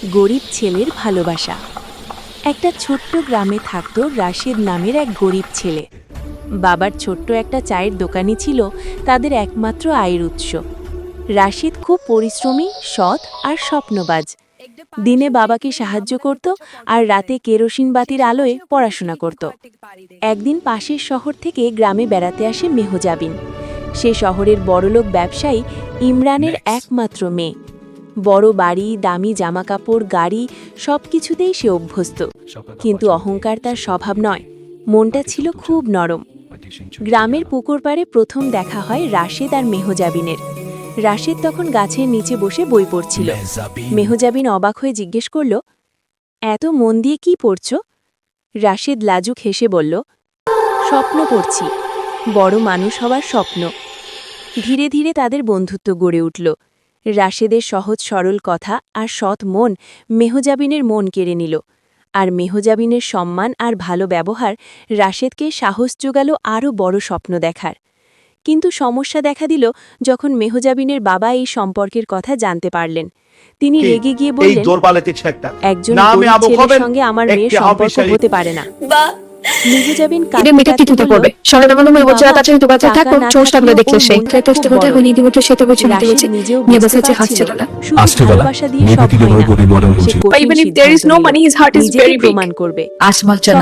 গরিব ছেলের ভালোবাসা। একটা ছোট্ট গ্রামে থাকত রাশেদ নামের এক গরিব ছেলে। বাবার ছোট্ট একটা চায়ের দোকানই ছিল তাদের একমাত্র আয়ের উৎস। রাশেদ খুব পরিশ্রমী, সৎ আর স্বপ্নবাজ। দিনে বাবাকে সাহায্য করত আর রাতে কেরোসিন বাতির আলোয় পড়াশোনা করত। একদিন পাশের শহর থেকে গ্রামে বেড়াতে আসে মেহজাবিন। সে শহরের বড়লোক ব্যবসায়ী ইমরানের একমাত্র মেয়ে। বড় বাড়ি, দামি জামাকাপড়, গাড়ি সবকিছুতেই সে অভ্যস্ত। কিন্তু অহংকার তার স্বভাব নয়, মনটা ছিল খুব নরম। গ্রামের পুকুর পাড়ে প্রথম দেখা হয় রাশেদ আর মেহজাবিনের। রাশেদ তখন গাছের নিচে বসে বই পড়ছিল। মেহজাবিন অবাক হয়ে জিজ্ঞেস করল, এত মন দিয়ে কি পড়ছ? রাশেদ লাজুক হেসে বলল, স্বপ্ন পড়ছি, বড় মানুষ হওয়ার স্বপ্ন। ধীরে ধীরে তাদের বন্ধুত্ব গড়ে উঠল। রাশেদের সহজ সরল কথা আর সৎ মন মেহজাবিনের মন কেড়ে নিল। আর মেহজাবিনের সম্মান আর ভালো ব্যবহার রাশেদকে সাহস জোগাল আরও বড় স্বপ্ন দেখার। কিন্তু সমস্যা দেখা দিল যখন মেহজাবিনের বাবা এই সম্পর্কের কথা জানতে পারলেন। তিনি রেগে গিয়ে বললেন, একজন গরিব ছেলের সঙ্গে আমার মেয়ের সম্পর্ক হতে পারে না। মেহজাবিন প্রমাণ করবে।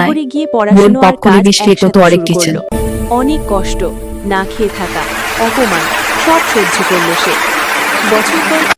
শহরে গিয়ে পড়াশোনা আর কাজ একসাথে শুরু করলো। অনেক কষ্ট, না খেয়ে থাকা, অপমান সব সহ্য করল সে। বছর পর